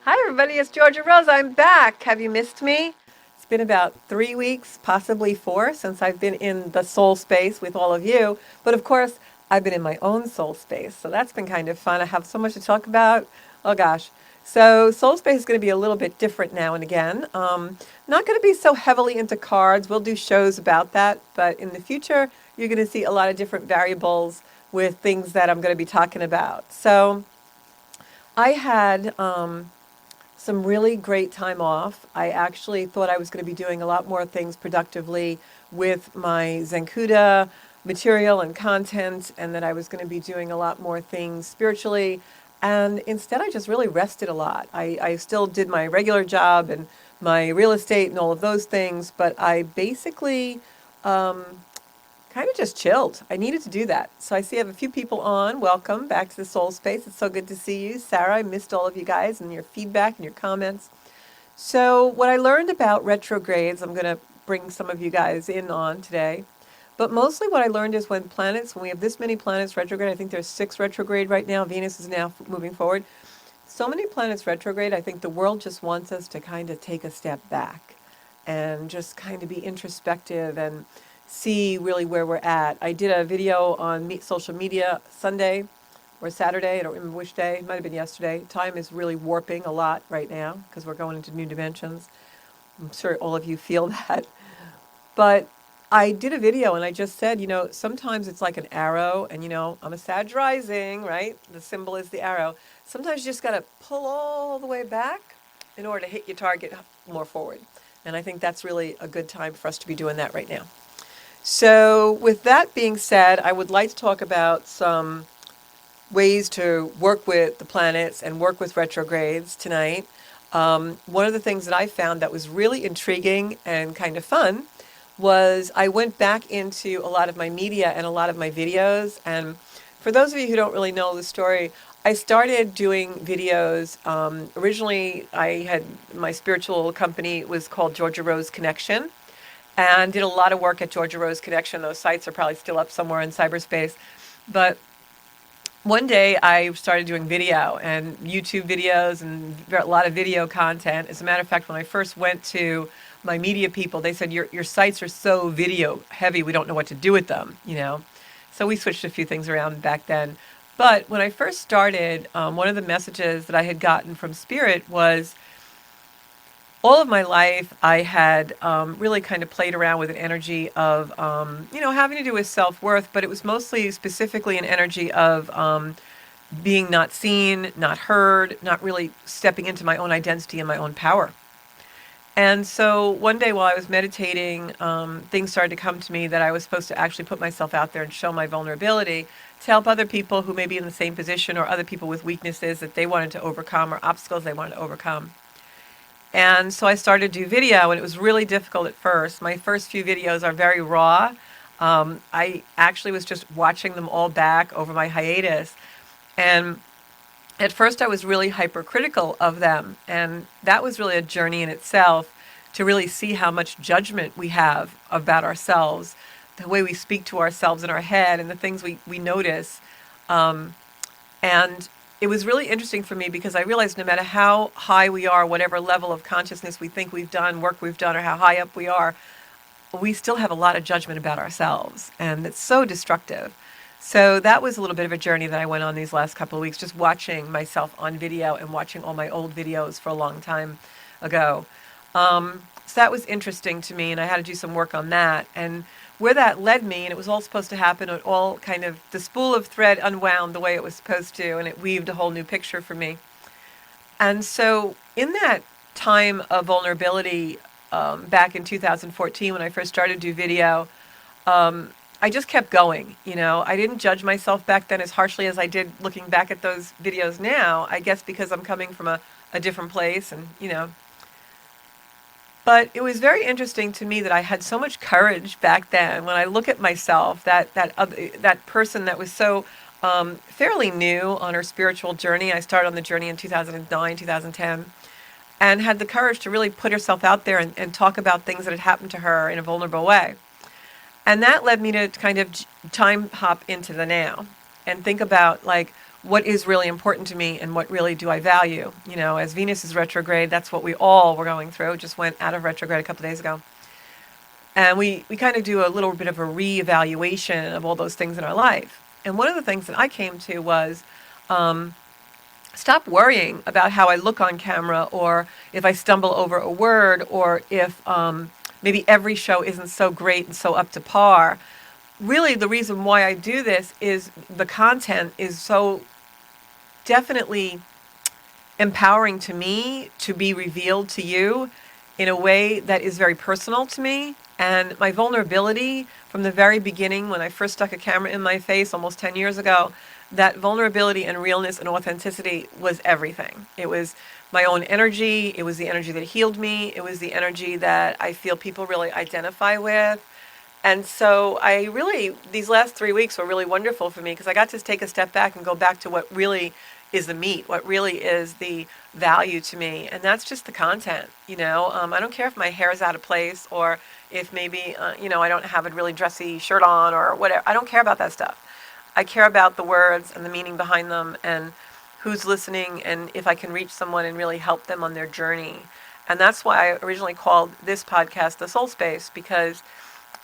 Hi, everybody. It's Georgia Rose. I'm back. Have you missed me? It's been about 3 weeks, possibly four, since I've been in the soul space with all of you. But of course, I've been in my own soul space. So that's been kind of fun. I have so much to talk about. Oh, gosh. So, soul space is going to be a little bit different now and again. Not going to be so heavily into cards. We'll do shows about that. But in the future, you're going to see a lot of different variables with things that I'm going to be talking about. So, I had some really great time off. I actually thought I was going to be doing a lot more things productively with my Zencuda material and content, and that I was going to be doing a lot more things spiritually. And instead, I just really rested a lot. I still did my regular job and my real estate and all of those things, but I basically um, kind of just chilled. I needed to do that. So I see I have a few people on. Welcome back to the Soul Space. It's so good to see you. Sarah, I missed all of you guys and your feedback and your comments. So what I learned about retrogrades, I'm going to bring some of you guys in on today. But mostly what I learned is when we have this many planets retrograde, I think there's 6 retrograde right now. Venus is now moving forward. So many planets retrograde, I think the world just wants us to kind of take a step back and just kind of be introspective and see really where we're at. I did a video on social media Sunday or Saturday, I don't remember which day, it might have been yesterday. Time is really warping a lot right now because we're going into new dimensions. I'm sure all of you feel that. But I did a video and I just said, sometimes it's like an arrow, and I'm a Sag rising, right? The symbol is the arrow. Sometimes you just got to pull all the way back in order to hit your target more forward. And I think that's really a good time for us to be doing that right now. So with that being said, I would like to talk about some ways to work with the planets and work with retrogrades tonight. One of the things that I found that was really intriguing and kind of fun was I went back into a lot of my media and a lot of my videos. And for those of you who don't really know the story, I started doing videos. Originally, I had my spiritual company was called Georgia Rose Connection, and did a lot of work at Georgia Rose Connection. Those sites are probably still up somewhere in cyberspace. But one day I started doing video and YouTube videos and a lot of video content. As a matter of fact, when I first went to my media people, they said, your sites are so video heavy, we don't know what to do with them. So we switched a few things around back then. But when I first started, one of the messages that I had gotten from Spirit was, all of my life, I had really kind of played around with an energy of, having to do with self-worth, but it was mostly specifically an energy of being not seen, not heard, not really stepping into my own identity and my own power. And so one day while I was meditating, things started to come to me that I was supposed to actually put myself out there and show my vulnerability to help other people who may be in the same position, or other people with weaknesses that they wanted to overcome, or obstacles they wanted to overcome. And so I started to do video, and it was really difficult at first. My first few videos are very raw. I actually was just watching them all back over my hiatus. And at first I was really hypercritical of them. And that was really a journey in itself, to really see how much judgment we have about ourselves, the way we speak to ourselves in our head, and the things we notice. And it was really interesting for me, because I realized no matter how high we are, whatever level of consciousness we think we've done, work we've done, or how high up we are, we still have a lot of judgment about ourselves. And it's so destructive. So that was a little bit of a journey that I went on these last couple of weeks, just watching myself on video and watching all my old videos for a long time ago. So that was interesting to me, and I had to do some work on that. And where that led me, and it was all supposed to happen, it all kind of, the spool of thread unwound the way it was supposed to, and it weaved a whole new picture for me. And so in that time of vulnerability, back in 2014, when I first started to do video, I just kept going. I didn't judge myself back then as harshly as I did looking back at those videos now, I guess because I'm coming from a different place, and But it was very interesting to me that I had so much courage back then. When I look at myself, that person that was so fairly new on her spiritual journey. I started on the journey in 2009, 2010, and had the courage to really put herself out there and talk about things that had happened to her in a vulnerable way. And that led me to kind of time hop into the now and think about, like, what is really important to me and what really do I value. As Venus is retrograde, that's what we all were going through. It just went out of retrograde a couple of days ago. And we kind of do a little bit of a reevaluation of all those things in our life. And one of the things that I came to was stop worrying about how I look on camera, or if I stumble over a word, or if maybe every show isn't so great and so up to par. Really, the reason why I do this is the content is so definitely empowering to me to be revealed to you in a way that is very personal to me. And my vulnerability from the very beginning, when I first stuck a camera in my face almost 10 years ago, that vulnerability and realness and authenticity was everything. It was my own energy. It was the energy that healed me. It was the energy that I feel people really identify with. And so these last 3 weeks were really wonderful for me, because I got to take a step back and go back to what really is the meat, what really is the value to me. And that's just the content, I don't care if my hair is out of place, or if maybe, I don't have a really dressy shirt on or whatever. I don't care about that stuff. I care about the words and the meaning behind them, and who's listening, and if I can reach someone and really help them on their journey. And that's why I originally called this podcast The Soul Space, because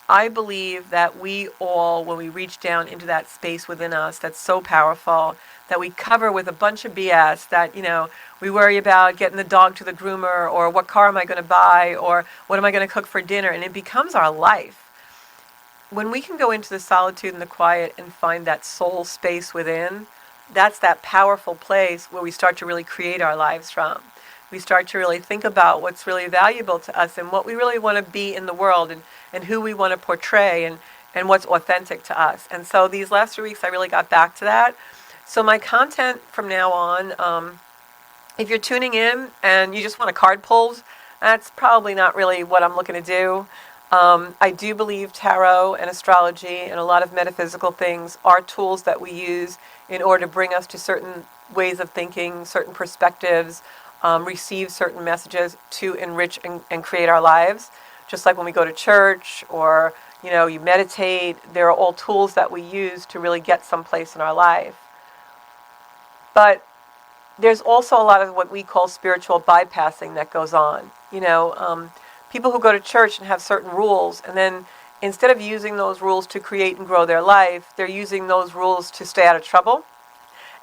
I believe that we all, when we reach down into that space within us that's so powerful, that we cover with a bunch of BS, that, we worry about getting the dog to the groomer, or what car am I going to buy, or what am I going to cook for dinner, and it becomes our life. When we can go into the solitude and the quiet and find that soul space within, that's that powerful place where we start to really create our lives from. We start to really think about what's really valuable to us, and what we really want to be in the world, and who we want to portray, and what's authentic to us. And so these last 3 weeks, I really got back to that. So my content from now on, if you're tuning in and you just want a card pulled, that's probably not really what I'm looking to do. I do believe tarot and astrology and a lot of metaphysical things are tools that we use in order to bring us to certain ways of thinking, certain perspectives, receive certain messages to enrich and create our lives. Just like when we go to church, or, you meditate, there are all tools that we use to really get someplace in our life. But there's also a lot of what we call spiritual bypassing that goes on. People who go to church and have certain rules, and then instead of using those rules to create and grow their life, they're using those rules to stay out of trouble.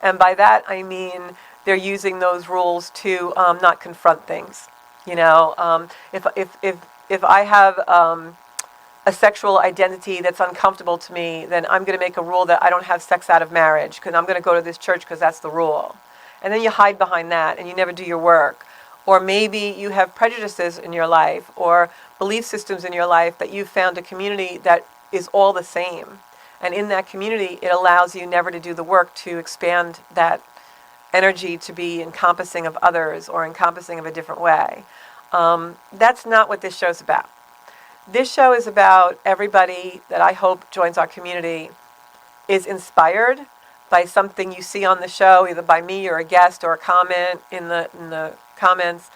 And by that, I mean they're using those rules to not confront things. If I have a sexual identity that's uncomfortable to me, then I'm going to make a rule that I don't have sex out of marriage, because I'm going to go to this church because that's the rule. And then you hide behind that and you never do your work. Or maybe you have prejudices in your life, or belief systems in your life, that you've found a community that is all the same. And in that community, it allows you never to do the work to expand that energy to be encompassing of others, or encompassing of a different way. That's not what this show's about. This show is about everybody that I hope joins our community is inspired by something you see on the show, either by me or a guest or a comment in the comments,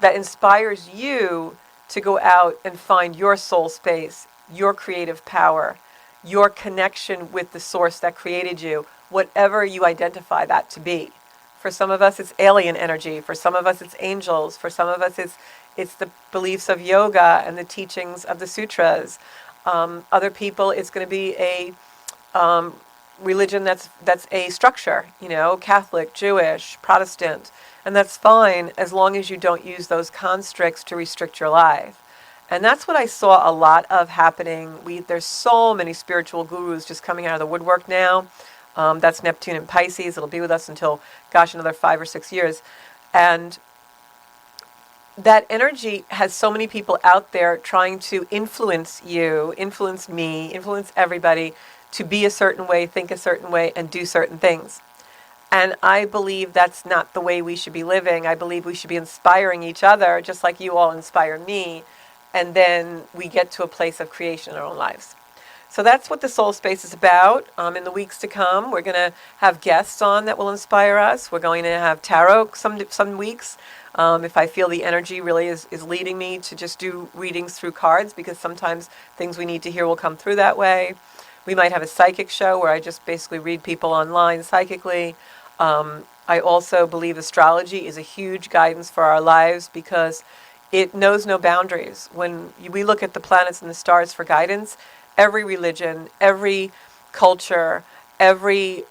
that inspires you to go out and find your soul space, your creative power, your connection with the source that created you, whatever you identify that to be. For some of us, it's alien energy. For some of us, it's angels. For some of us, it's the beliefs of yoga and the teachings of the sutras. Other people, it's going to be a religion that's a structure, Catholic, Jewish, Protestant. And that's fine, as long as you don't use those constructs to restrict your life. And that's what I saw a lot of happening. There's so many spiritual gurus just coming out of the woodwork now. That's Neptune and Pisces. It'll be with us until, another 5 or 6 years. And that energy has so many people out there trying to influence you, influence me, influence everybody to be a certain way, think a certain way, and do certain things. And I believe that's not the way we should be living. I believe we should be inspiring each other, just like you all inspire me. And then we get to a place of creation in our own lives. So that's what the Soul Space is about. In the weeks to come, we're going to have guests on that will inspire us. We're going to have tarot some weeks. If I feel the energy really is leading me to just do readings through cards, because sometimes things we need to hear will come through that way. We might have a psychic show where I just basically read people online psychically. I also believe astrology is a huge guidance for our lives because it knows no boundaries. When we look at the planets and the stars for guidance, every religion, every culture, every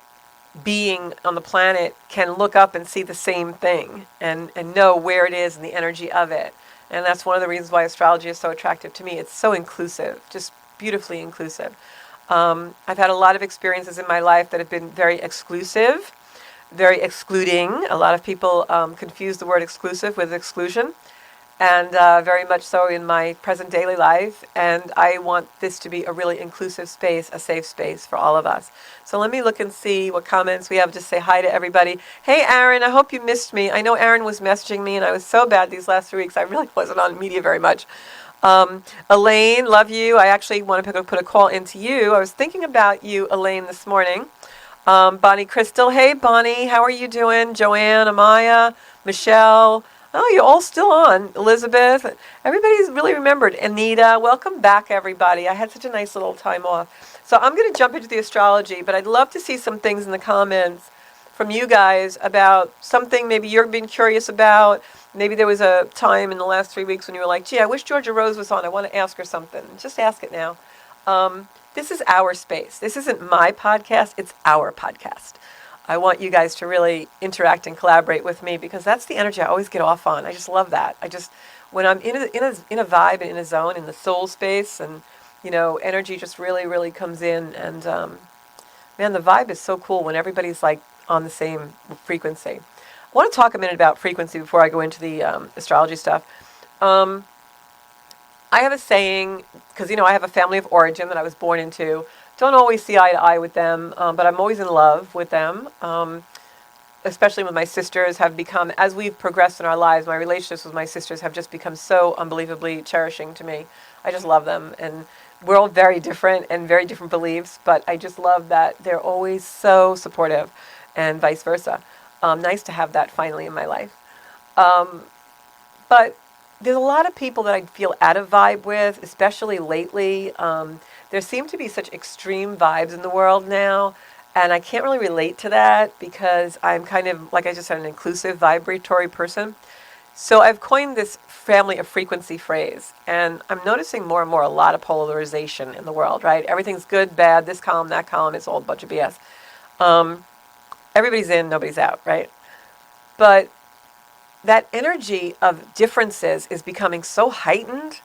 being on the planet can look up and see the same thing and know where it is and the energy of it. And that's one of the reasons why astrology is so attractive to me. It's so inclusive, just beautifully inclusive. I've had a lot of experiences in my life that have been very exclusive, very excluding. A lot of people confuse the word exclusive with exclusion, and very much so in my present daily life. And I want this to be a really inclusive space, a safe space for all of us. So let me look and see what comments we have. Just say hi to everybody. Hey, Aaron, I hope you missed me. I know Aaron was messaging me, and I was so bad these last 3 weeks. I really wasn't on media very much. Elaine, love you. I actually want to put a call into you. I was thinking about you, Elaine, this morning. Bonnie Crystal, hey Bonnie, how are you doing? Joanne, Amaya, Michelle, oh, you're all still on. Elizabeth, everybody's really remembered. Anita, welcome back everybody. I had such a nice little time off. So I'm going to jump into the astrology, but I'd love to see some things in the comments from you guys about something maybe you're being curious about. Maybe there was a time in the last 3 weeks when you were like, gee, I wish Georgia Rose was on. I want to ask her something. Just ask it now. This is our space. This isn't my podcast. It's our podcast. I want you guys to really interact and collaborate with me because that's the energy I always get off on. I just love that. When I'm in a vibe and in a zone, in the soul space, and energy just really, really comes in. And man, the vibe is so cool when everybody's like on the same frequency. I want to talk a minute about frequency before I go into the astrology stuff. I have a saying, because, I have a family of origin that I was born into. Don't always see eye to eye with them, but I'm always in love with them, especially with my sisters have become, as we've progressed in our lives, my relationships with my sisters have just become so unbelievably cherishing to me. I just love them, and we're all very different and very different beliefs, but I just love that they're always so supportive, and vice versa. Nice to have that finally in my life. But there's a lot of people that I feel out of vibe with, especially lately. There seem to be such extreme vibes in the world now, and I can't really relate to that because I'm kind of, like I just said, an inclusive, vibratory person. So I've coined this family of frequency phrase, and I'm noticing more and more a lot of polarization in the world, right? Everything's good, bad, this column, that column, it's all a bunch of BS. Everybody's in, nobody's out, right? But that energy of differences is becoming so heightened.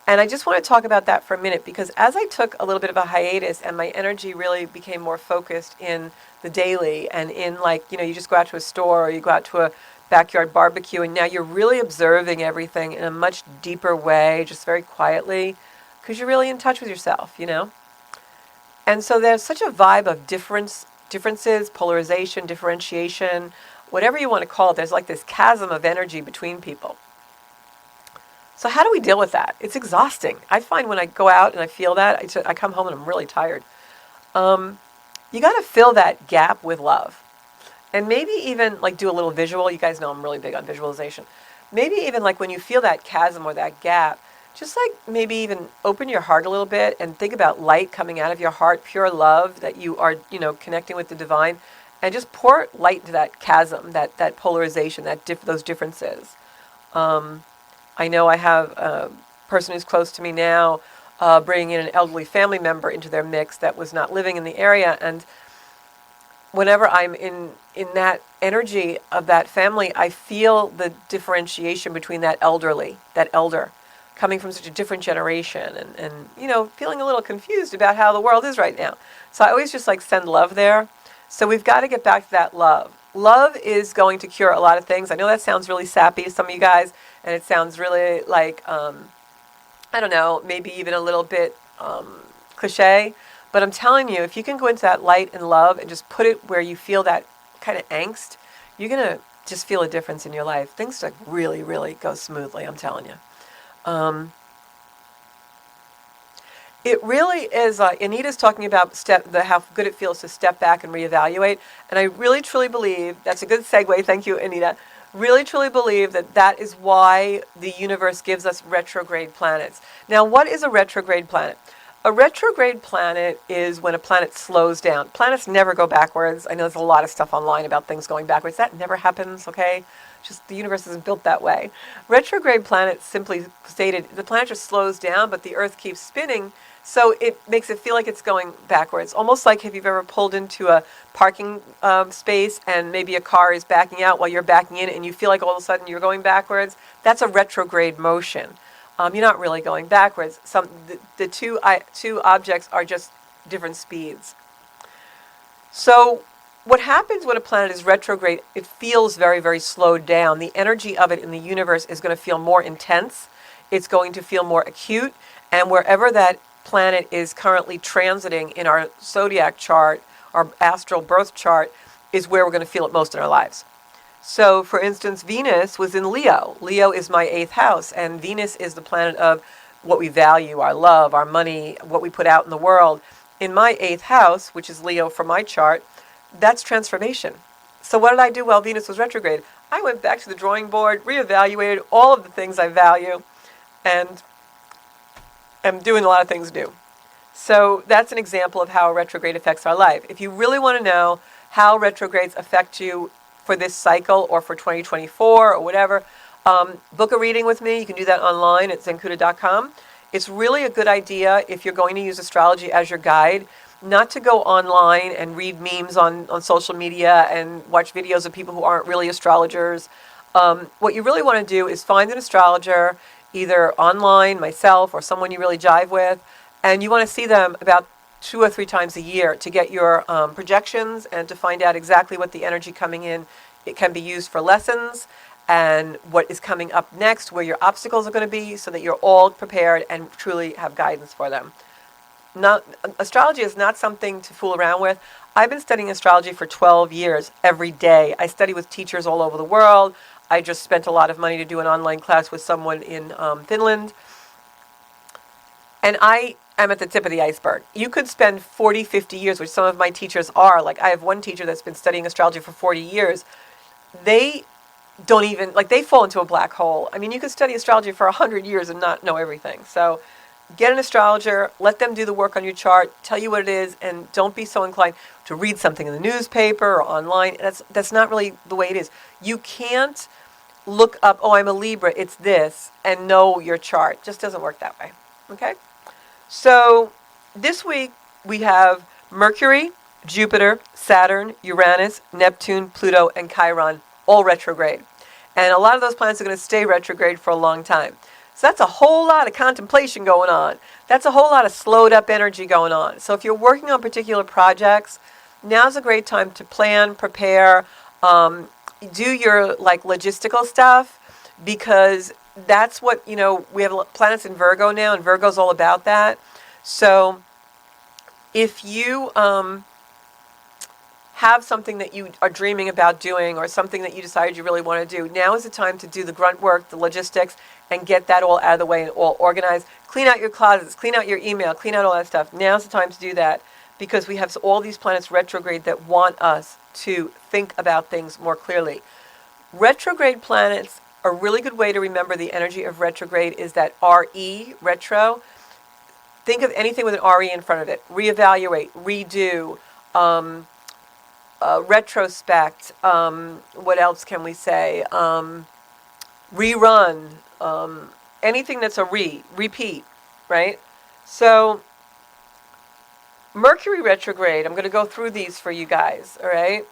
And I just want to talk about that for a minute because as I took a little bit of a hiatus and my energy really became more focused in the daily and in you just go out to a store or you go out to a backyard barbecue and now you're really observing everything in a much deeper way, just very quietly, because you're really in touch with yourself, And so there's such a vibe of differences, polarization, differentiation, whatever you want to call it. There's like this chasm of energy between people. So how do we deal with that? It's exhausting. I find when I go out and I feel that, I come home and I'm really tired. You got to fill that gap with love. And maybe even do a little visual. You guys know I'm really big on visualization. Maybe even when you feel that chasm or that gap, just maybe even open your heart a little bit and think about light coming out of your heart, pure love that you are, connecting with the divine, and just pour light to that chasm, that polarization, those differences. I know I have a person who's close to me now bringing in an elderly family member into their mix that was not living in the area, and whenever I'm in that energy of that family, I feel the differentiation between that elder, coming from such a different generation and feeling a little confused about how the world is right now. So I always just send love there. So we've got to get back to that love. Love is going to cure a lot of things. I know that sounds really sappy to some of you guys, and it sounds really I don't know, maybe even a little bit cliche. But I'm telling you, if you can go into that light and love and just put it where you feel that kind of angst, you're going to just feel a difference in your life. Things really, really go smoothly, I'm telling you. It really is, Anita's talking about how good it feels to step back and reevaluate. And I really, truly believe, that's a good segue, thank you, Anita. Really, truly believe that is why the universe gives us retrograde planets. Now, what is a retrograde planet? A retrograde planet is when a planet slows down. Planets never go backwards. I know there's a lot of stuff online about things going backwards. That never happens, okay? Just the universe isn't built that way. Retrograde planets, simply stated, the planet just slows down, but the Earth keeps spinning, so it makes it feel like it's going backwards. Almost like if you've ever pulled into a parking space and maybe a car is backing out while you're backing in and you feel like all of a sudden you're going backwards. That's a retrograde motion. You're not really going backwards. The two objects are just different speeds. So what happens when a planet is retrograde, it feels very, very slowed down. The energy of it in the universe is going to feel more intense. It's going to feel more acute. And wherever that planet is currently transiting in our zodiac chart, our astral birth chart, is where we're going to feel it most in our lives. So, for instance, Venus was in Leo. Leo is my 8th house, and Venus is the planet of what we value, our love, our money, what we put out in the world. In my 8th house, which is Leo for my chart, that's transformation. So what did I do while Venus was retrograde? I went back to the drawing board, reevaluated all of the things I value, and am doing a lot of things new. So that's an example of how a retrograde affects our life. If you really want to know how retrogrades affect you for this cycle or for 2024 or whatever, book a reading with me. You can do that online at Zencuda.com. It's really a good idea if you're going to use astrology as your guide, not to go online and read memes on social media and watch videos of people who aren't really astrologers. What you really want to do is find an astrologer, either online, myself, or someone you really jive with, and you want to see them about 2 or 3 times a year to get your projections and to find out exactly what the energy coming in. It can be used for lessons and what is coming up next, where your obstacles are going to be, so that you're all prepared and truly have guidance for them. Astrology is not something to fool around with. I've been studying astrology for 12 years every day. I study with teachers all over the world. I just spent a lot of money to do an online class with someone in Finland. And I am at the tip of the iceberg. You could spend 40, 50 years, which some of my teachers are. Like, I have one teacher that's been studying astrology for 40 years. They don't even, like, they fall into a black hole. I mean, you could study astrology for 100 years and not know everything. So get an astrologer, let them do the work on your chart, tell you what it is, and don't be so inclined to read something in the newspaper or online. That's not really the way it is. You can't look up, oh, I'm a Libra, it's this, and know your chart. It just doesn't work that way. Okay? So this week we have Mercury, Jupiter, Saturn, Uranus, Neptune, Pluto, and Chiron, all retrograde. And a lot of those planets are going to stay retrograde for a long time. So that's a whole lot of contemplation going on. That's a whole lot of slowed up energy going on. So if you're working on particular projects, now's a great time to plan, prepare, do your logistical stuff, because that's what, we have planets in Virgo now, and Virgo's all about that. So if you have something that you are dreaming about doing, or something that you decided you really want to do, now is the time to do the grunt work, the logistics, and get that all out of the way and all organized. Clean out your closets, clean out your email, clean out all that stuff. Now's the time to do that, because we have all these planets retrograde that want us to think about things more clearly. Retrograde planets, a really good way to remember the energy of retrograde is that RE, retro. Think of anything with an RE in front of it. Reevaluate, redo, retrospect, what else can we say? Rerun, anything that's a repeat, right? So Mercury retrograde, I'm going to go through these for you guys, all right?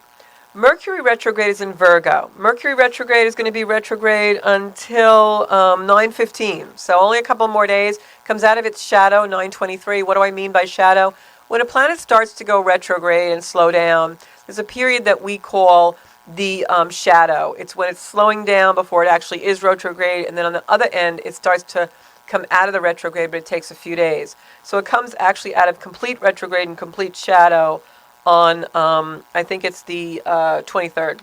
Mercury retrograde is in Virgo. Mercury retrograde is going to be retrograde until 9:15, so only a couple more days. Comes out of its shadow, 9:23. What do I mean by shadow? When a planet starts to go retrograde and slow down, there's a period that we call the shadow. It's when it's slowing down before it actually is retrograde, and then on the other end, it starts to come out of the retrograde, but it takes a few days. So it comes actually out of complete retrograde and complete shadow on, I think it's the 23rd.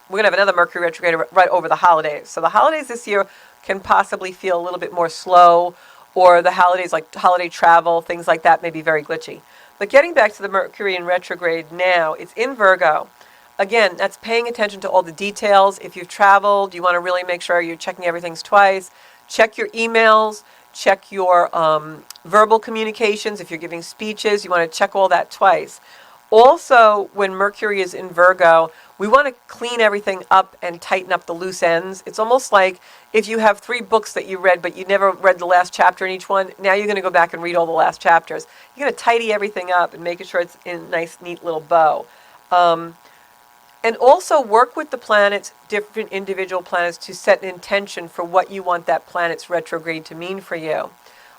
We're going to have another Mercury retrograde right over the holidays. So the holidays this year can possibly feel a little bit more slow, or the holidays, like holiday travel, things like that, may be very glitchy. But getting back to the Mercury in retrograde now, it's in Virgo. Again, that's paying attention to all the details. If you've traveled, you want to really make sure you're checking everything twice. Check your emails. check your verbal communications. If you're giving speeches, you want to check all that twice. Also, when Mercury is in Virgo, we want to clean everything up and tighten up the loose ends. It's almost like if you have 3 books that you read, but you never read the last chapter in each one, now you're going to go back and read all the last chapters. You're going to tidy everything up and make sure it's in a nice, neat little bow. And also work with the planets, different individual planets, to set an intention for what you want that planet's retrograde to mean for you.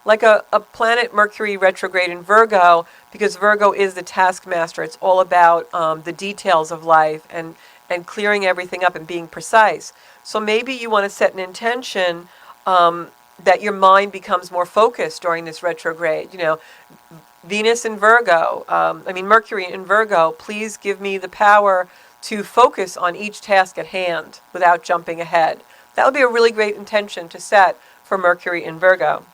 Like a planet Mercury retrograde in Virgo, because Virgo is the taskmaster. It's all about the details of life and clearing everything up and being precise. So maybe you want to set an intention that your mind becomes more focused during this retrograde. You know, Venus in Virgo, Mercury in Virgo, please give me the power to focus on each task at hand without jumping ahead. That would be a really great intention to set for Mercury in Virgo.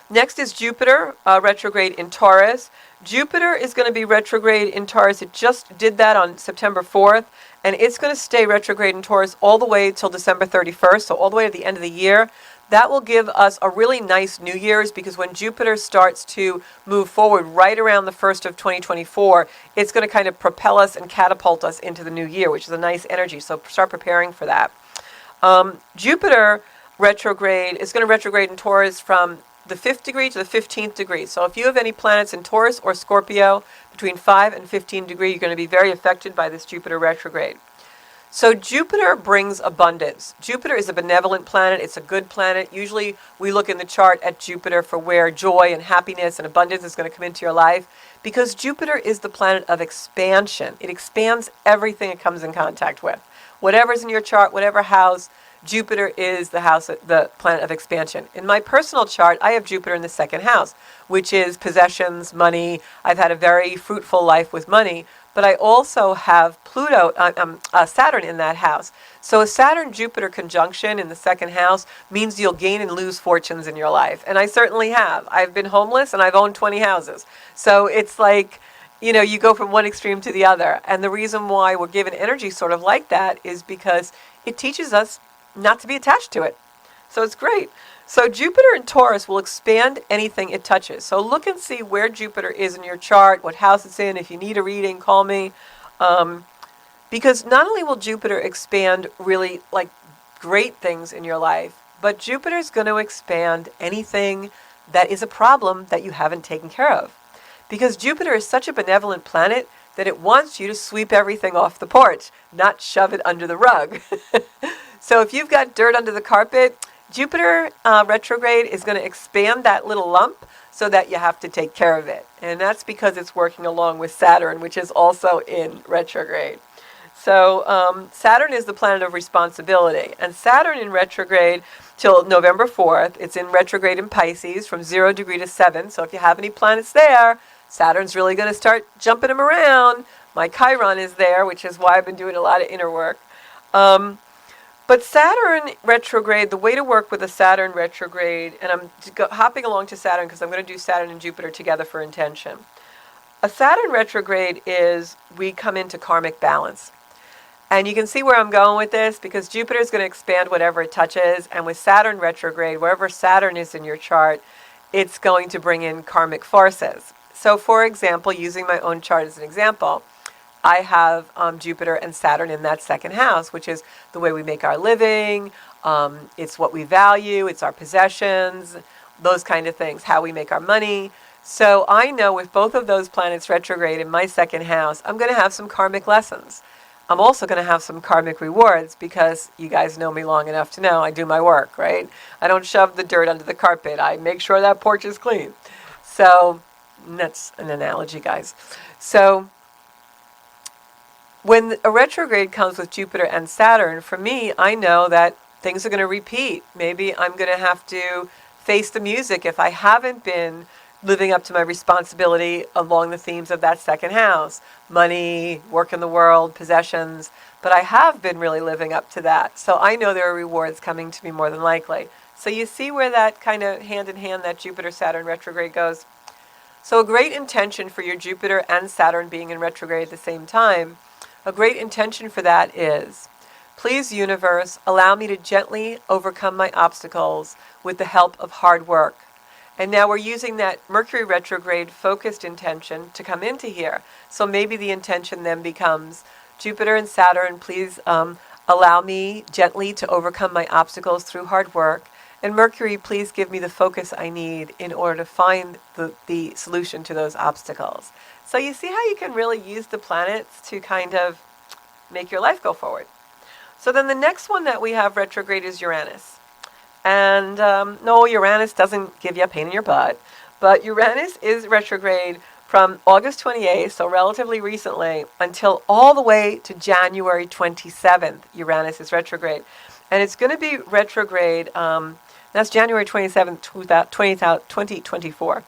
Next is Jupiter, retrograde in Taurus. Jupiter is going to be retrograde in Taurus. It just did that on September 4th, and it's going to stay retrograde in Taurus all the way till December 31st, so all the way to the end of the year. That will give us a really nice New Year's, because when Jupiter starts to move forward right around the 1st of 2024, it's going to kind of propel us and catapult us into the new year, which is a nice energy, so start preparing for that. Jupiter retrograde is going to retrograde in Taurus from the 5th degree to the 15th degree. So if you have any planets in Taurus or Scorpio between 5 and 15 degree, you're going to be very affected by this Jupiter retrograde. So Jupiter brings abundance. Jupiter is a benevolent planet. It's a good planet. Usually we look in the chart at Jupiter for where joy and happiness and abundance is going to come into your life, because Jupiter is the planet of expansion. It expands everything it comes in contact with. Whatever's in your chart, whatever house, Jupiter is the planet of expansion. In my personal chart, I have Jupiter in the 2nd house, which is possessions, money. I've had a very fruitful life with money, but I also have Saturn in that house. So a Saturn-Jupiter conjunction in the 2nd house means you'll gain and lose fortunes in your life. And I certainly have. I've been homeless and I've owned 20 houses. So it's like, you know, you go from one extreme to the other. And the reason why we're given energy sort of like that is because it teaches us not to be attached to it. So it's great. So Jupiter in Taurus will expand anything it touches. So look and see where Jupiter is in your chart, what house it's in. If you need a reading, call me. Because not only will Jupiter expand really like great things in your life, but Jupiter is going to expand anything that is a problem that you haven't taken care of. Because Jupiter is such a benevolent planet that it wants you to sweep everything off the porch, not shove it under the rug. So if you've got dirt under the carpet, Jupiter retrograde is going to expand that little lump so that you have to take care of it. And that's because it's working along with Saturn, which is also in retrograde. So Saturn is the planet of responsibility. And Saturn in retrograde till November 4th, it's in retrograde in Pisces from 0 degree to 7. So if you have any planets there, Saturn's really going to start jumping them around. My Chiron is there, which is why I've been doing a lot of inner work. But Saturn retrograde, the way to work with a Saturn retrograde, and I'm hopping along to Saturn because I'm going to do Saturn and Jupiter together for intention. A Saturn retrograde is we come into karmic balance. And you can see where I'm going with this, because Jupiter is going to expand whatever it touches. And with Saturn retrograde, wherever Saturn is in your chart, it's going to bring in karmic forces. So for example, using my own chart as an example, I have Jupiter and Saturn in that 2nd house, which is the way we make our living. It's what we value. It's our possessions, those kind of things, how we make our money. So I know with both of those planets retrograde in my 2nd house, I'm going to have some karmic lessons. I'm also going to have some karmic rewards, because you guys know me long enough to know I do my work, right? I don't shove the dirt under the carpet. I make sure that porch is clean. So that's an analogy, guys. So when a retrograde comes with Jupiter and Saturn, for me, I know that things are going to repeat. Maybe I'm going to have to face the music if I haven't been living up to my responsibility along the themes of that 2nd house. Money, work in the world, possessions. But I have been really living up to that. So I know there are rewards coming to me more than likely. So you see where that kind of hand in hand, that Jupiter-Saturn retrograde goes. So a great intention for your Jupiter and Saturn being in retrograde at the same time, a great intention for that is Please, universe, allow me to gently overcome my obstacles with the help of hard work. And now we're using that Mercury retrograde focused intention to come into here. So maybe the intention then becomes, Jupiter and Saturn, please allow me gently to overcome my obstacles through hard work. And Mercury, please give me the focus I need in order to find the solution to those obstacles. So you see how you can really use the planets to kind of make your life go forward. So then the next one that we have retrograde is Uranus. And no, Uranus doesn't give you a pain in your butt, but Uranus is retrograde from August 28th, so relatively recently, until all the way to January 27th. Uranus is retrograde. And it's going to be retrograde, that's January 27th, 2024.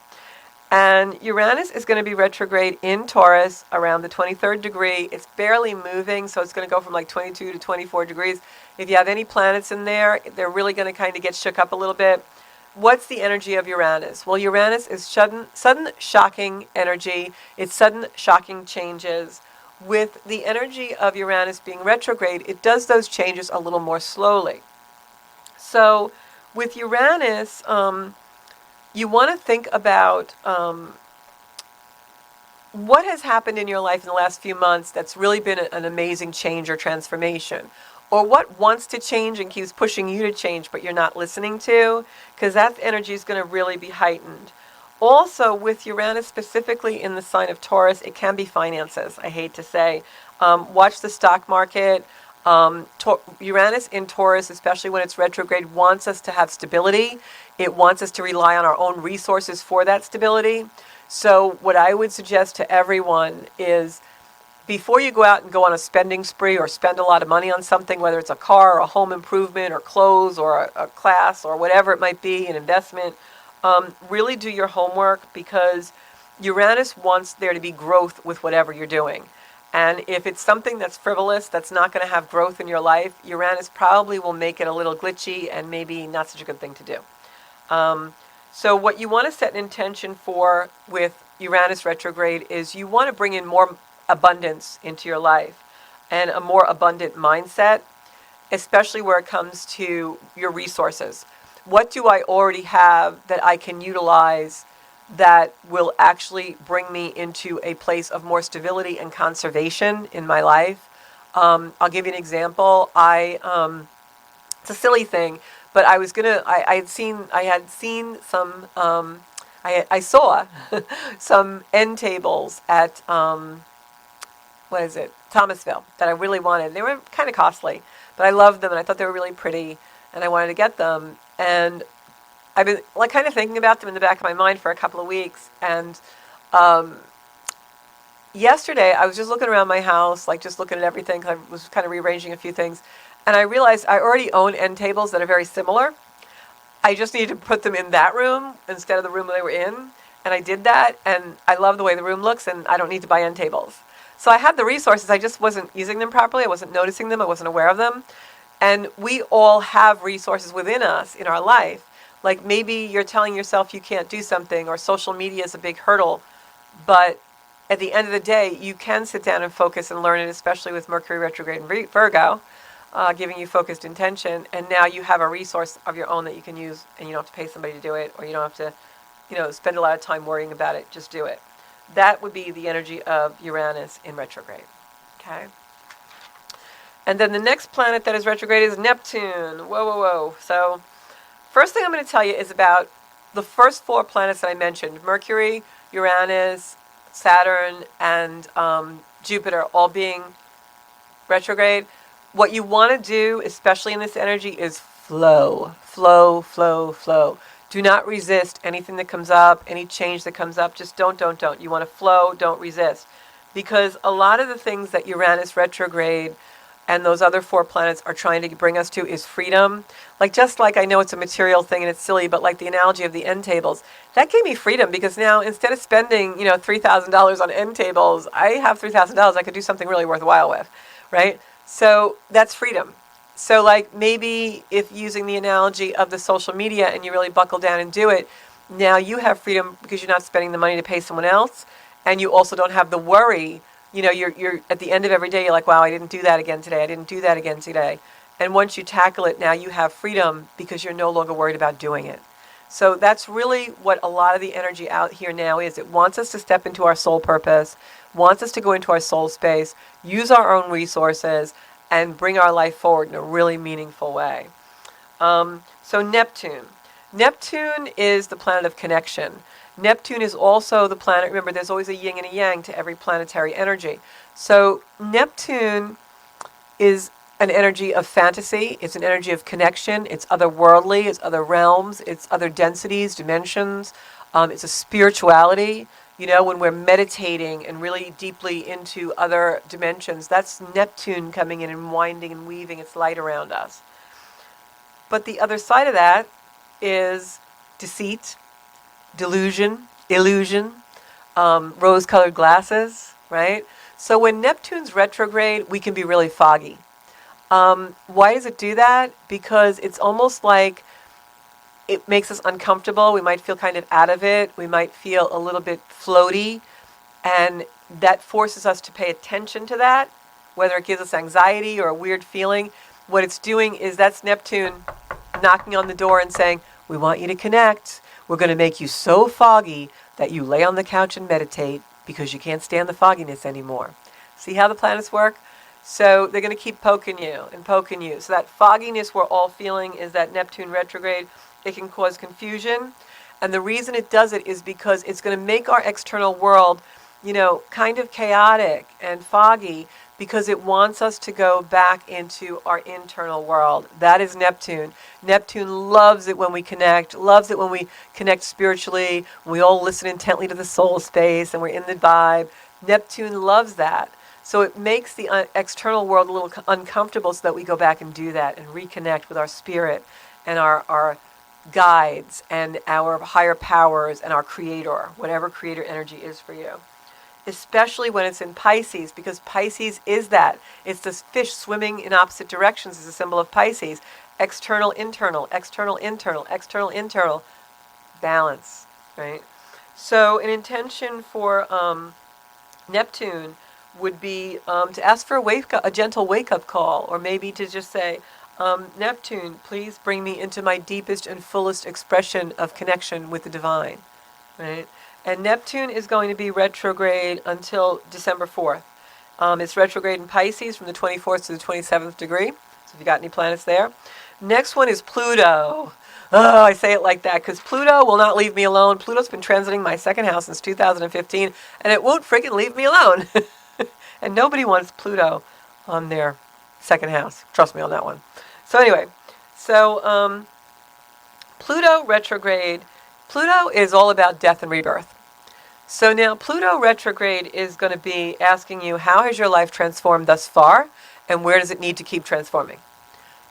And Uranus is going to be retrograde in Taurus around the 23rd degree. It's barely moving, so it's going to go from like 22 to 24 degrees. If you have any planets in there, they're really going to kind of get shook up a little bit. What's the energy of Uranus? Well, Uranus is sudden shocking energy. It's sudden, shocking changes. With the energy of Uranus being retrograde, it does those changes a little more slowly. So with Uranus, you want to think about what has happened in your life in the last few months that's really been an amazing change or transformation. Or what wants to change and keeps pushing you to change, but you're not listening to, because that energy is going to really be heightened. Also, with Uranus specifically in the sign of Taurus, it can be finances, I hate to say. Watch the stock market. Uranus in Taurus, especially when it's retrograde, wants us to have stability. It wants us to rely on our own resources for that stability. So what I would suggest to everyone is, before you go out and go on a spending spree or spend a lot of money on something, whether it's a car or a home improvement or clothes or a class or whatever it might be, an investment, really do your homework, because Uranus wants there to be growth with whatever you're doing. And if it's something that's frivolous, that's not going to have growth in your life, Uranus probably will make it a little glitchy and maybe not such a good thing to do. So what you want to set an intention for with Uranus retrograde is you want to bring in more abundance into your life and a more abundant mindset, especially where it comes to your resources. What do I already have that I can utilize that will actually bring me into a place of more stability and conservation in my life? I'll give you an example. It's a silly thing, but I saw some end tables at Thomasville, that I really wanted. They were kind of costly, but I loved them and I thought they were really pretty and I wanted to get them. And I've been kind of thinking about them in the back of my mind for a couple of weeks. And yesterday I was just looking around my house, just looking at everything, because I was kind of rearranging a few things. And I realized I already own end tables that are very similar. I just needed to put them in that room instead of the room they were in. And I did that, and I love the way the room looks, and I don't need to buy end tables. So I had the resources, I just wasn't using them properly. I wasn't noticing them. I wasn't aware of them. And we all have resources within us in our life. Like maybe you're telling yourself you can't do something, or social media is a big hurdle. But at the end of the day, you can sit down and focus and learn it, especially with Mercury retrograde in Virgo, giving you focused intention. And now you have a resource of your own that you can use, and you don't have to pay somebody to do it, or you don't have to spend a lot of time worrying about it. Just do it. That would be the energy of Uranus in retrograde. Okay? And then the next planet that is retrograde is Neptune. Whoa. So first thing I'm going to tell you is about the first four planets that I mentioned: Mercury, Uranus, Saturn, and Jupiter, all being retrograde. What you want to do, especially in this energy, is flow. Do not resist anything that comes up, any change that comes up. Just don't. You want to flow, don't resist. Because a lot of the things that Uranus retrograde and those other four planets are trying to bring us to is freedom. Just like I know it's a material thing and it's silly, but like the analogy of the end tables, that gave me freedom, because now instead of spending, $3,000 on end tables, I have $3,000 I could do something really worthwhile with, right? So that's freedom. So maybe if using the analogy of the social media and you really buckle down and do it, now you have freedom because you're not spending the money to pay someone else, and you also don't have the worry, you're at the end of every day, you're like, wow, I didn't do that again today. I didn't do that again today. And once you tackle it, now you have freedom because you're no longer worried about doing it. So that's really what a lot of the energy out here now is. It wants us to step into our soul purpose, wants us to go into our soul space, use our own resources, and bring our life forward in a really meaningful way. So Neptune. Neptune is the planet of connection. Neptune is also the planet, remember there's always a yin and a yang to every planetary energy. So Neptune is an energy of fantasy, it's an energy of connection, it's otherworldly, it's other realms, it's other densities, dimensions, it's a spirituality. When we're meditating and really deeply into other dimensions, that's Neptune coming in and winding and weaving its light around us. But the other side of that is deceit, delusion, illusion, rose-colored glasses, right? So when Neptune's retrograde, we can be really foggy. Why does it do that? Because it's almost like it makes us uncomfortable. We might feel kind of out of it. We might feel a little bit floaty. And that forces us to pay attention to that, whether it gives us anxiety or a weird feeling. What it's doing is that's Neptune knocking on the door and saying, we want you to connect. We're going to make you so foggy that you lay on the couch and meditate because you can't stand the fogginess anymore. See how the planets work? So they're going to keep poking you and poking you. So that fogginess we're all feeling is that Neptune retrograde. It can cause confusion. And the reason it does it is because it's going to make our external world, kind of chaotic and foggy because it wants us to go back into our internal world. That is Neptune. Neptune loves it when we connect, loves it when we connect spiritually, when we all listen intently to the soul space and we're in the vibe. Neptune loves that. So it makes the external world a little uncomfortable so that we go back and do that and reconnect with our spirit and our guides and our higher powers and our creator, whatever creator energy is for you. Especially when it's in Pisces, because Pisces is that. It's this fish swimming in opposite directions is a symbol of Pisces. External, internal, external, internal, external, internal. Balance, right? So an intention for Neptune would be to ask for a gentle wake-up call, or maybe to just say, Neptune, please bring me into my deepest and fullest expression of connection with the divine, right? And Neptune is going to be retrograde until December 4th. It's retrograde in Pisces from the 24th to the 27th degree. So if you got any planets there. Next one is Pluto. Oh, I say it like that because Pluto will not leave me alone. Pluto's been transiting my second house since 2015, and it won't freaking leave me alone. And nobody wants Pluto on their second house. Trust me on that one. So anyway, Pluto retrograde. Pluto is all about death and rebirth. So now Pluto retrograde is going to be asking you, how has your life transformed thus far, and where does it need to keep transforming?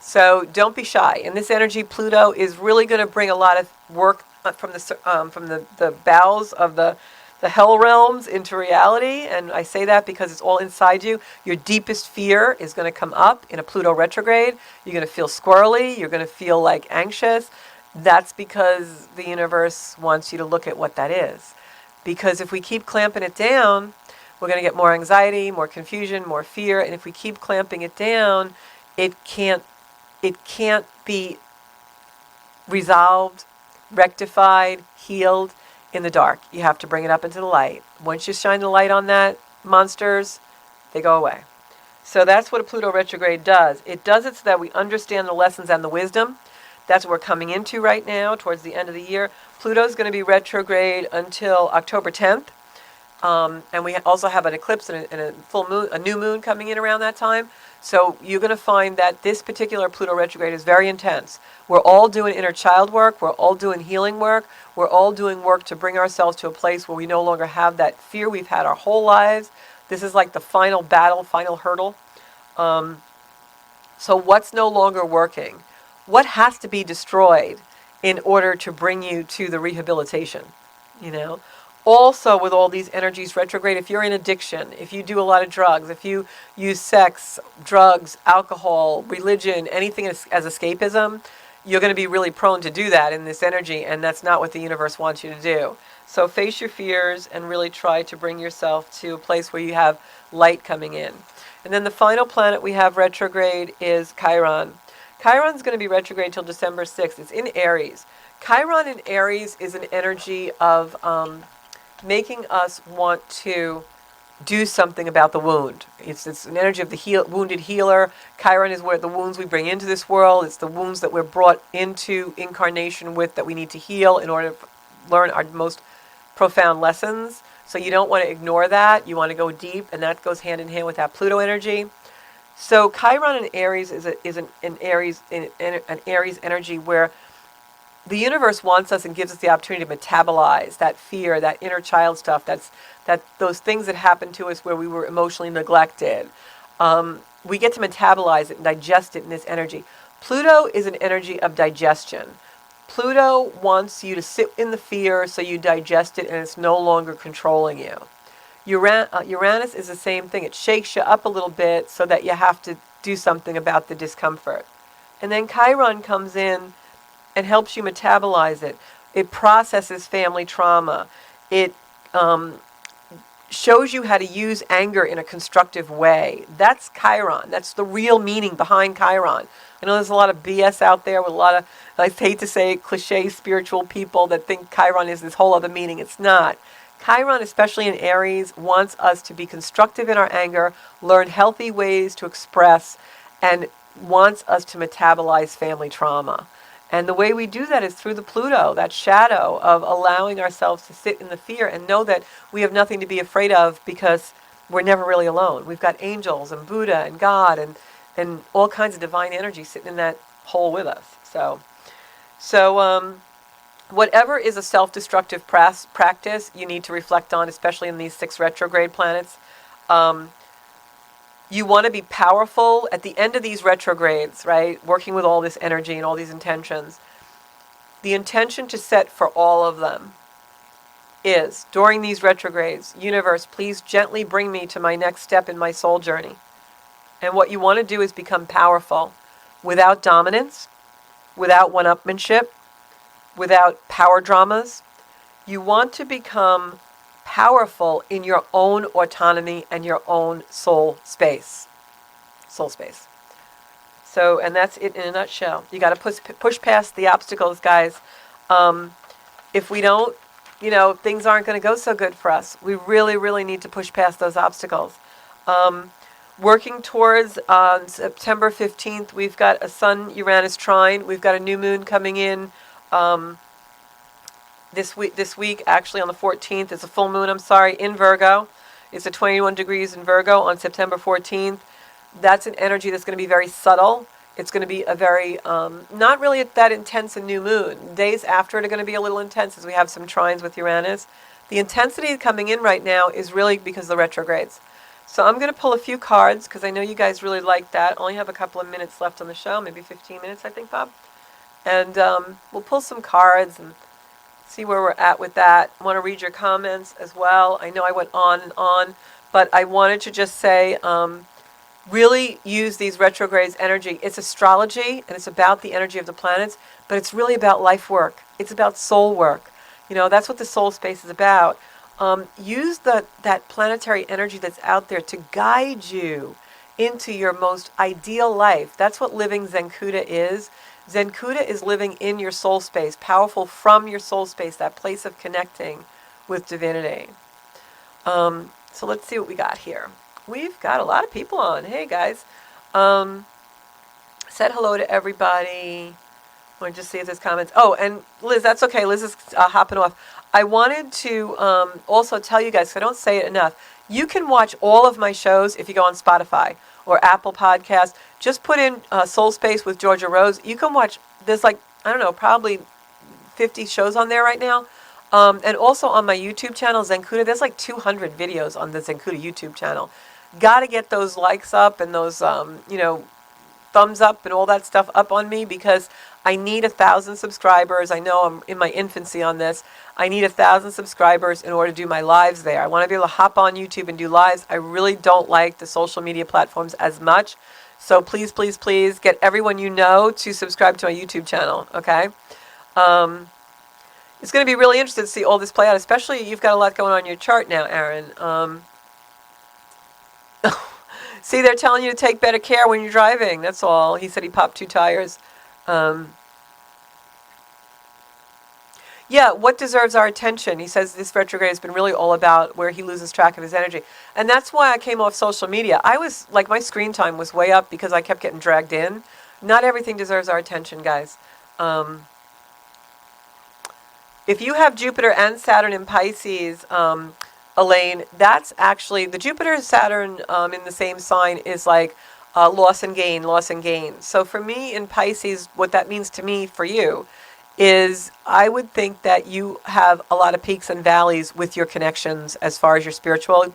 So don't be shy. In this energy, Pluto is really going to bring a lot of work from the bowels of the hell realms into reality. And I say that because it's all inside you. Your deepest fear is going to come up in a Pluto retrograde. You're going to feel squirrely. You're going to feel like anxious. That's because the universe wants you to look at what that is. Because if we keep clamping it down, we're going to get more anxiety, more confusion, more fear. And if we keep clamping it down, it can't be resolved, rectified, healed in the dark. You have to bring it up into the light. Once you shine the light on that, monsters, they go away. So that's what a Pluto retrograde does. It does it so that we understand the lessons and the wisdom. That's what we're coming into right now, towards the end of the year. Pluto's going to be retrograde until October 10th. And we also have an eclipse and a full moon, a new moon coming in around that time. So you're going to find that this particular Pluto retrograde is very intense. We're all doing inner child work. We're all doing healing work. We're all doing work to bring ourselves to a place where we no longer have that fear we've had our whole lives. This is like the final battle, final hurdle. So what's no longer working? What has to be destroyed in order to bring you to the rehabilitation? Also, with all these energies retrograde, if you're in addiction, if you do a lot of drugs, if you use sex, drugs, alcohol, religion, anything as escapism, you're going to be really prone to do that in this energy, and that's not what the universe wants you to do. So face your fears and really try to bring yourself to a place where you have light coming in. And then the final planet we have retrograde is Chiron. Chiron's going to be retrograde till December 6th. It's in Aries. Chiron in Aries is an energy of making us want to do something about the wound. It's an energy of the wounded healer. Chiron is where the wounds we bring into this world. It's the wounds that we're brought into incarnation with that we need to heal in order to learn our most profound lessons. So you don't want to ignore that. You want to go deep, and that goes hand in hand with that Pluto energy. So Chiron in Aries is an Aries energy where the universe wants us and gives us the opportunity to metabolize that fear, that inner child stuff, those things that happened to us where we were emotionally neglected. We get to metabolize it and digest it in this energy. Pluto is an energy of digestion. Pluto wants you to sit in the fear so you digest it and it's no longer controlling you. Uranus is the same thing. It shakes you up a little bit so that you have to do something about the discomfort. And then Chiron comes in and helps you metabolize it. It processes family trauma. It shows you how to use anger in a constructive way. That's Chiron. That's the real meaning behind Chiron. I know there's a lot of BS out there with a lot of, I hate to say it, cliche spiritual people that think Chiron is this whole other meaning. It's not. Chiron, especially in Aries, wants us to be constructive in our anger, learn healthy ways to express, and wants us to metabolize family trauma. And the way we do that is through the Pluto, that shadow of allowing ourselves to sit in the fear and know that we have nothing to be afraid of because we're never really alone. We've got angels and Buddha and God and all kinds of divine energy sitting in that hole with us. So whatever is a self-destructive practice, you need to reflect on, especially in these 6 retrograde planets. You want to be powerful at the end of these retrogrades, right? Working with all this energy and all these intentions. The intention to set for all of them is, during these retrogrades, universe, please gently bring me to my next step in my soul journey. And what you want to do is become powerful without dominance, without one-upmanship, without power dramas. You want to become powerful in your own autonomy and your own soul space. So, and that's it in a nutshell. You got to push past the obstacles, guys. If we don't, things aren't going to go so good for us. We really, really need to push past those obstacles. Working towards September 15th, we've got a Sun-Uranus trine. We've got a new moon coming in this week, actually on the 14th. It's a full moon, in Virgo. It's at 21 degrees in Virgo on September 14th. That's an energy that's going to be very subtle. It's going to be a very, not really that intense a new moon. Days after it are going to be a little intense as we have some trines with Uranus. The intensity coming in right now is really because of the retrogrades. So I'm going to pull a few cards because I know you guys really like that. Only have a couple of minutes left on the show, maybe 15 minutes, I think, Bob. And we'll pull some cards and see where we're at with that. I want to read your comments as well. I know I went on and on, but I wanted to just say, really use these retrogrades energy. It's astrology, and it's about the energy of the planets, but it's really about life work. It's about soul work. That's what the soul space is about. Use that planetary energy that's out there to guide you into your most ideal life. That's what living Zencuda is. Zencuda is living in your soul space, powerful from your soul space, that place of connecting with divinity. So let's see what we got here. We've got a lot of people on. Hey, guys. Said hello to everybody. Want to just see if there's comments. Oh, and Liz, that's okay. Liz is hopping off. I wanted to also tell you guys, because I don't say it enough, you can watch all of my shows if you go on Spotify or Apple Podcasts. Just put in Soul Space with Georgia Rose. You can watch, there's probably 50 shows on there right now. And also on my YouTube channel, Zencuda, there's 200 videos on the Zencuda YouTube channel. Got to get those likes up and those, thumbs up and all that stuff up on me because I need 1,000 subscribers. I know I'm in my infancy on this. I need 1,000 subscribers in order to do my lives there. I want to be able to hop on YouTube and do lives. I really don't like the social media platforms as much. So please, please, please get everyone you know to subscribe to my YouTube channel, okay? It's going to be really interesting to see all this play out, especially you've got a lot going on in your chart now, Aaron. See, they're telling you to take better care when you're driving. That's all. He said he popped 2 tires. Yeah, what deserves our attention? He says this retrograde has been really all about where he loses track of his energy. And that's why I came off social media. I was, like, my screen time was way up because I kept getting dragged in. Not everything deserves our attention, guys. If you have Jupiter and Saturn in Pisces, Elaine, that's actually, the Jupiter and Saturn in the same sign is like loss and gain, loss and gain. So for me in Pisces, what that means to me for you is I would think that you have a lot of peaks and valleys with your connections as far as your spiritual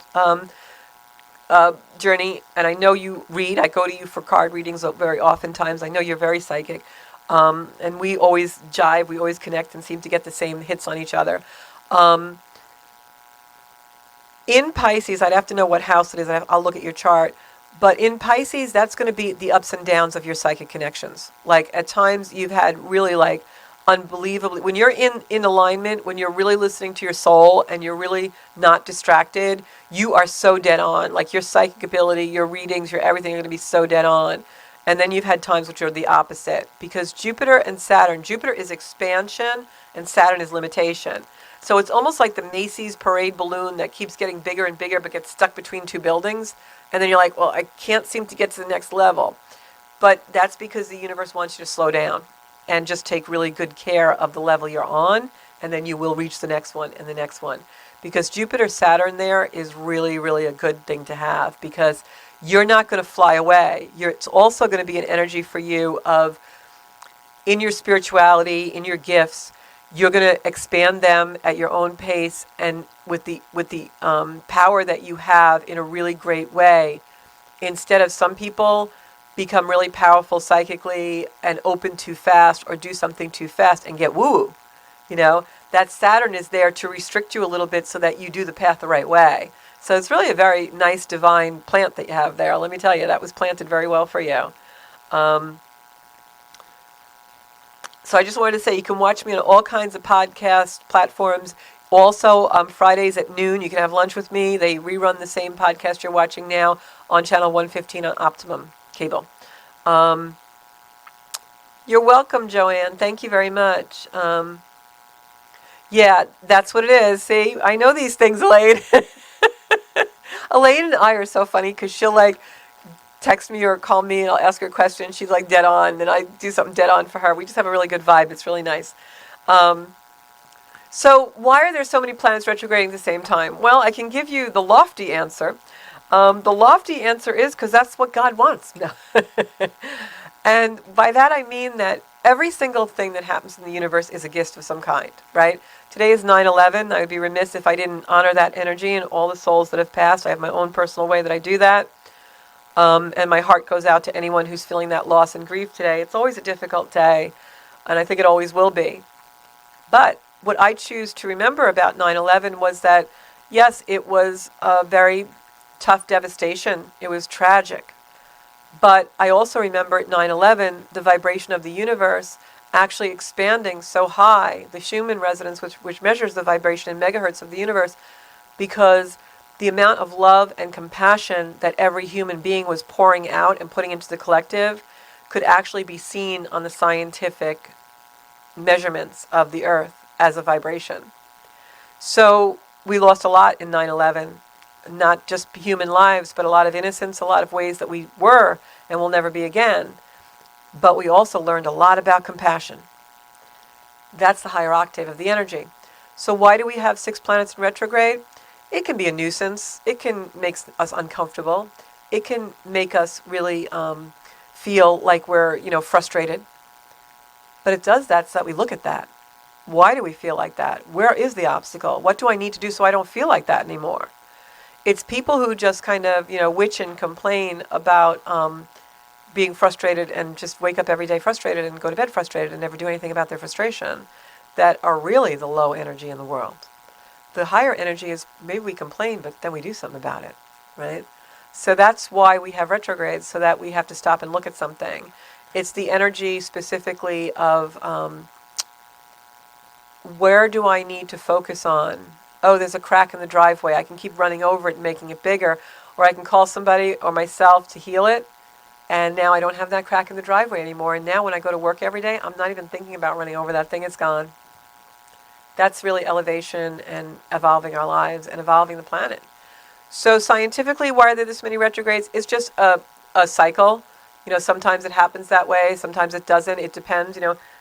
journey. And I know you read. I go to you for card readings very oftentimes. I know you're very psychic. And we always jive. We always connect and seem to get the same hits on each other. In Pisces, I'd have to know what house it is. I'll look at your chart. But in Pisces, that's going to be the ups and downs of your psychic connections. Like at times you've had really like unbelievably, when you're in alignment, when you're really listening to your soul and you're really not distracted, you are so dead on. Like your psychic ability, your readings, your everything are going to be so dead on. And then you've had times which are the opposite. Because Jupiter and Saturn, Jupiter is expansion and Saturn is limitation. So it's almost like the Macy's parade balloon that keeps getting bigger and bigger but gets stuck between 2 buildings. And then you're like, well, I can't seem to get to the next level. But that's because the universe wants you to slow down and just take really good care of the level you're on. And then you will reach the next one and the next one. Because Jupiter-Saturn there is really, really a good thing to have. Because you're not going to fly away. It's also going to be an energy for you of, in your spirituality, in your gifts, you're going to expand them at your own pace and with the power that you have in a really great way. Instead of some people become really powerful psychically and open too fast or do something too fast and get woo. You know, that Saturn is there to restrict you a little bit so that you do the path the right way. So it's really a very nice divine plant that you have there. Let me tell you, that was planted very well for you. So I just wanted to say you can watch me on all kinds of podcast platforms. Also, Fridays at noon, you can have lunch with me. They rerun the same podcast you're watching now on channel 115 on Optimum Cable. You're welcome, Joanne. Thank you very much. Yeah, that's what it is. See, I know these things, Elaine. Elaine and I are so funny because she'll like text me or call me and I'll ask her a question. She's like dead on, and I do something dead on for her. We just have a really good vibe. It's really nice. So why are there so many planets retrograding at the same time? Well, I can give you the lofty answer. The lofty answer is because that's what God wants. And by that I mean that every single thing that happens in the universe is a gift of some kind, right? Today is 9/11. I would be remiss if I didn't honor that energy and all the souls that have passed. I have my own personal way that I do that. And my heart goes out to anyone who's feeling that loss and grief today. It's always a difficult day, and I think it always will be. But what I choose to remember about 9/11 was that, yes, it was a very tough devastation. It was tragic. But I also remember at 9/11, the vibration of the universe actually expanding so high, the Schumann resonance, which measures the vibration in megahertz of the universe, because the amount of love and compassion that every human being was pouring out and putting into the collective could actually be seen on the scientific measurements of the earth as a vibration. So we lost a lot in 9/11. Not just human lives, but a lot of innocence, a lot of ways that we were and will never be again. But we also learned a lot about compassion. That's the higher octave of the energy. So why do we have 6 planets in retrograde? It can be a nuisance. It can make us uncomfortable. It can make us really feel like we're, frustrated. But it does that so that we look at that. Why do we feel like that? Where is the obstacle? What do I need to do so I don't feel like that anymore? It's people who just kind of, witch and complain about being frustrated and just wake up every day frustrated and go to bed frustrated and never do anything about their frustration that are really the low energy in the world. The higher energy is maybe we complain, but then we do something about it, right? So that's why we have retrogrades, so that we have to stop and look at something. It's the energy specifically of where do I need to focus on? Oh, there's a crack in the driveway. I can keep running over it and making it bigger. Or I can call somebody or myself to heal it. And now I don't have that crack in the driveway anymore. And now when I go to work every day, I'm not even thinking about running over that thing. It's gone. That's really elevation and evolving our lives and evolving the planet. So scientifically, why are there this many retrogrades? It's just a cycle. Sometimes it happens that way. Sometimes it doesn't. It depends.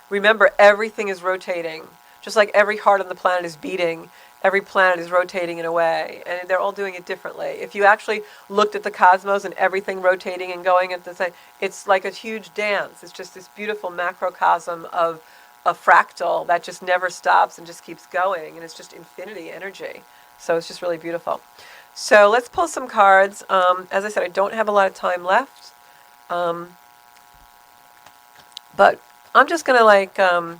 Remember, everything is rotating. Just like every heart on the planet is beating, every planet is rotating in a way, and they're all doing it differently. If you actually looked at the cosmos and everything rotating and going at the same, it's like a huge dance. It's just this beautiful macrocosm of a fractal that just never stops and just keeps going, and it's just infinity energy. So it's just really beautiful. So let's pull some cards. As I said, I don't have a lot of time left, but I'm just going to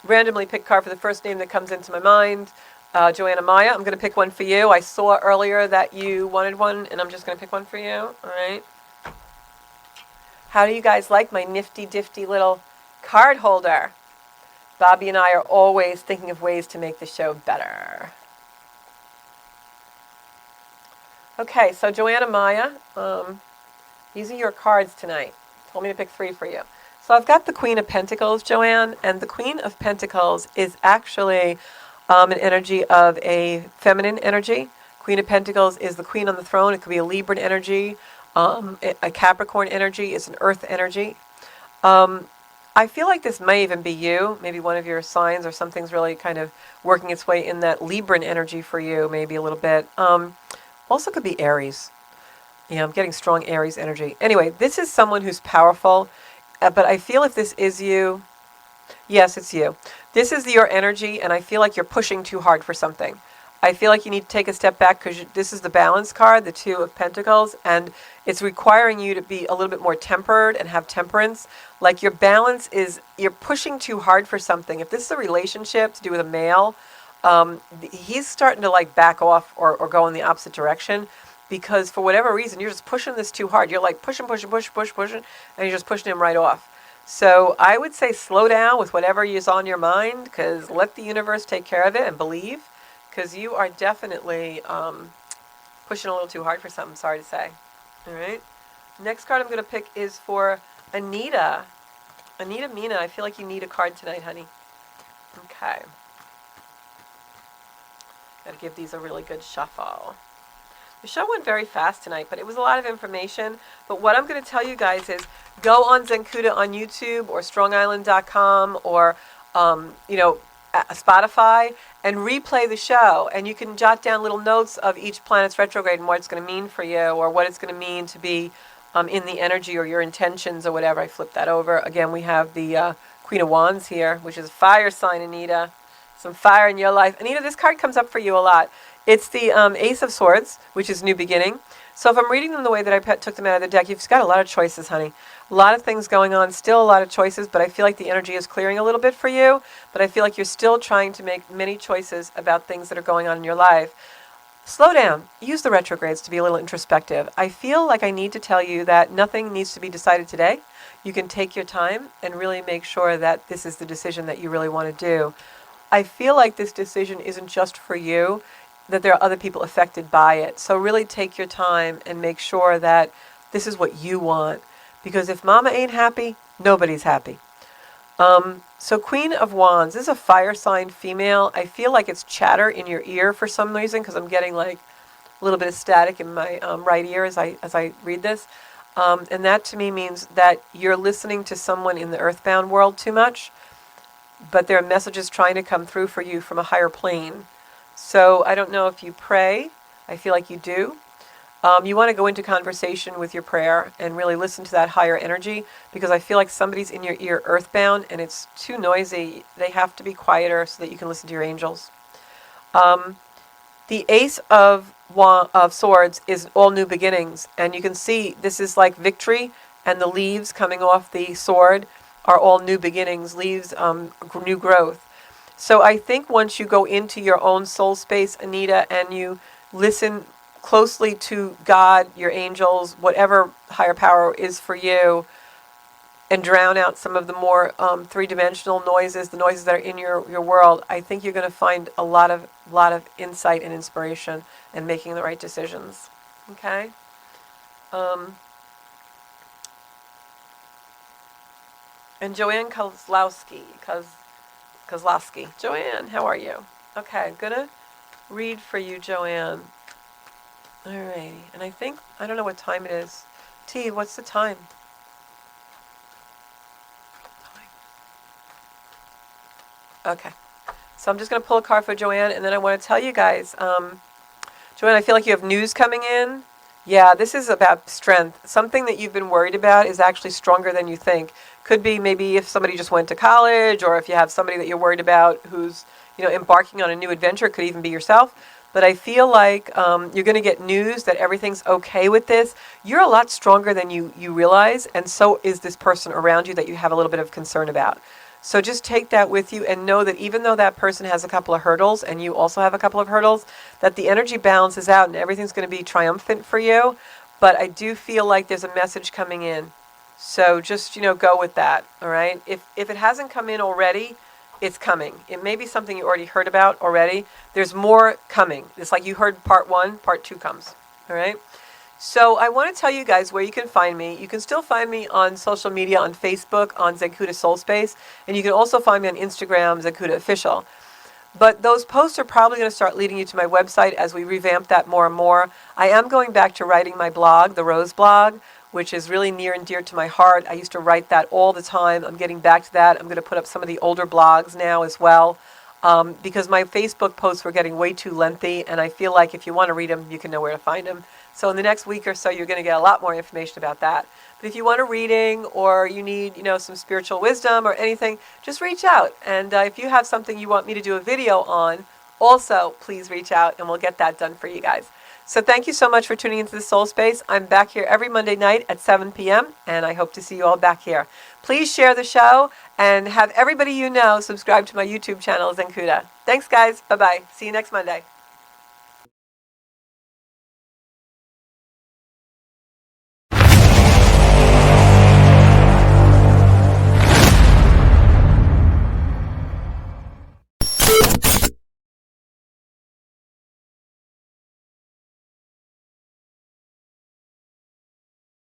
randomly pick a card for the first name that comes into my mind. Joanna Maya, I'm going to pick one for you. I saw earlier that you wanted one, and I'm just going to pick one for you. All right. How do you guys like my nifty-difty little card holder? Bobby and I are always thinking of ways to make the show better. Okay, so Joanna Maya, these are your cards tonight. Told me to pick 3 for you. So I've got the Queen of Pentacles, Joanne, and the Queen of Pentacles is actually an energy of a feminine energy. Queen of Pentacles is the queen on the throne. It could be a Libran energy, a Capricorn energy. It's an earth energy. I feel like this may even be you. Maybe one of your signs or something's really kind of working its way in that Libran energy for you, maybe a little bit. Also could be Aries. I'm getting strong Aries energy. Anyway, this is someone who's powerful. But I feel if this is you, yes, it's you. This is your energy, and I feel like you're pushing too hard for something. I feel like you need to take a step back because this is the balance card, the 2 of Pentacles, and it's requiring you to be a little bit more tempered and have temperance. Like your balance is, you're pushing too hard for something. If this is a relationship to do with a male, he's starting to back off or go in the opposite direction. Because for whatever reason, you're just pushing this too hard. You're pushing, and you're just pushing him right off. So I would say slow down with whatever is on your mind, because let the universe take care of it and believe, because you are definitely pushing a little too hard for something, sorry to say. All right. Next card I'm going to pick is for Anita. Anita Mina, I feel like you need a card tonight, honey. Okay. Got to give these a really good shuffle. The show went very fast tonight, but it was a lot of information. But what I'm going to tell you guys is go on Zencuda on YouTube or StrongIsland.com or, Spotify and replay the show. And you can jot down little notes of each planet's retrograde and what it's going to mean for you or what it's going to mean to be in the energy or your intentions or whatever. I flipped that over. Again, we have the Queen of Wands here, which is fire sign, Anita. Some fire in your life. Anita, this card comes up for you a lot. It's the Ace of Swords, which is New Beginning. So if I'm reading them the way that I took them out of the deck, you've got a lot of choices, honey. A lot of things going on, still a lot of choices, but I feel like the energy is clearing a little bit for you. But I feel like you're still trying to make many choices about things that are going on in your life. Slow down. Use the retrogrades to be a little introspective. I feel like I need to tell you that nothing needs to be decided today. You can take your time and really make sure that this is the decision that you really want to do. I feel like this decision isn't just for you, that there are other people affected by it. So really take your time and make sure that this is what you want. Because if mama ain't happy, nobody's happy. So Queen of Wands, this is a fire sign female. I feel like it's chatter in your ear for some reason because I'm getting a little bit of static in my right ear as I read this. And that to me means that you're listening to someone in the earthbound world too much. But there are messages trying to come through for you from a higher plane. So I don't know if you pray. I feel like you do. You want to go into conversation with your prayer and really listen to that higher energy because I feel like somebody's in your ear earthbound and it's too noisy. They have to be quieter so that you can listen to your angels. The Ace of Swords is all new beginnings. And you can see this is like victory and the leaves coming off the sword are all new beginnings, leaves, new growth. So I think once you go into your own soul space, Anita, and you listen closely to God, your angels, whatever higher power is for you, and drown out some of the more three-dimensional noises, the noises that are in your world, I think you're going to find a lot of insight and inspiration and making the right decisions. Okay? And Joanne Kozlowski. Joanne, how are you? Okay, I'm going to read for you, Joanne. Alrighty. And I don't know what time it is. T, what's the time? Okay. So I'm just going to pull a card for Joanne, and then I want to tell you guys, Joanne, I feel like you have news coming in. Yeah, this is about strength. Something that you've been worried about is actually stronger than you think. Could be maybe if somebody just went to college, or if you have somebody that you're worried about who's, embarking on a new adventure. It could even be yourself. But I feel like you're going to get news that everything's okay with this. You're a lot stronger than you realize, and so is this person around you that you have a little bit of concern about. So just take that with you and know that even though that person has a couple of hurdles and you also have a couple of hurdles, that the energy balances out and everything's going to be triumphant for you. But I do feel like there's a message coming in. So just, go with that, all right? If it hasn't come in already, it's coming. It may be something you already heard about already. There's more coming. It's like you heard part 1, part 2 comes, all right? So I want to tell you guys where you can find me. You can still find me on social media, on Facebook, on Zencuda Soul Space, and you can also find me on Instagram, Zencuda Official. But those posts are probably going to start leading you to my website as we revamp that more and more. I am going back to writing my blog, the Rose blog, which is really near and dear to my heart. I used to write that all the time. I'm getting back to that. I'm going to put up some of the older blogs now as well, because my Facebook posts were getting way too lengthy, and I feel like if you want to read them, you can know where to find them. So in the next week or so, you're going to get a lot more information about that. But if you want a reading, or you need, some spiritual wisdom or anything, just reach out. And if you have something you want me to do a video on, also please reach out and we'll get that done for you guys. So thank you so much for tuning into the Soul Space. I'm back here every Monday night at 7 p.m. and I hope to see you all back here. Please share the show and have everybody you know subscribe to my YouTube channel, Zencuda. Thanks, guys. Bye-bye. See you next Monday.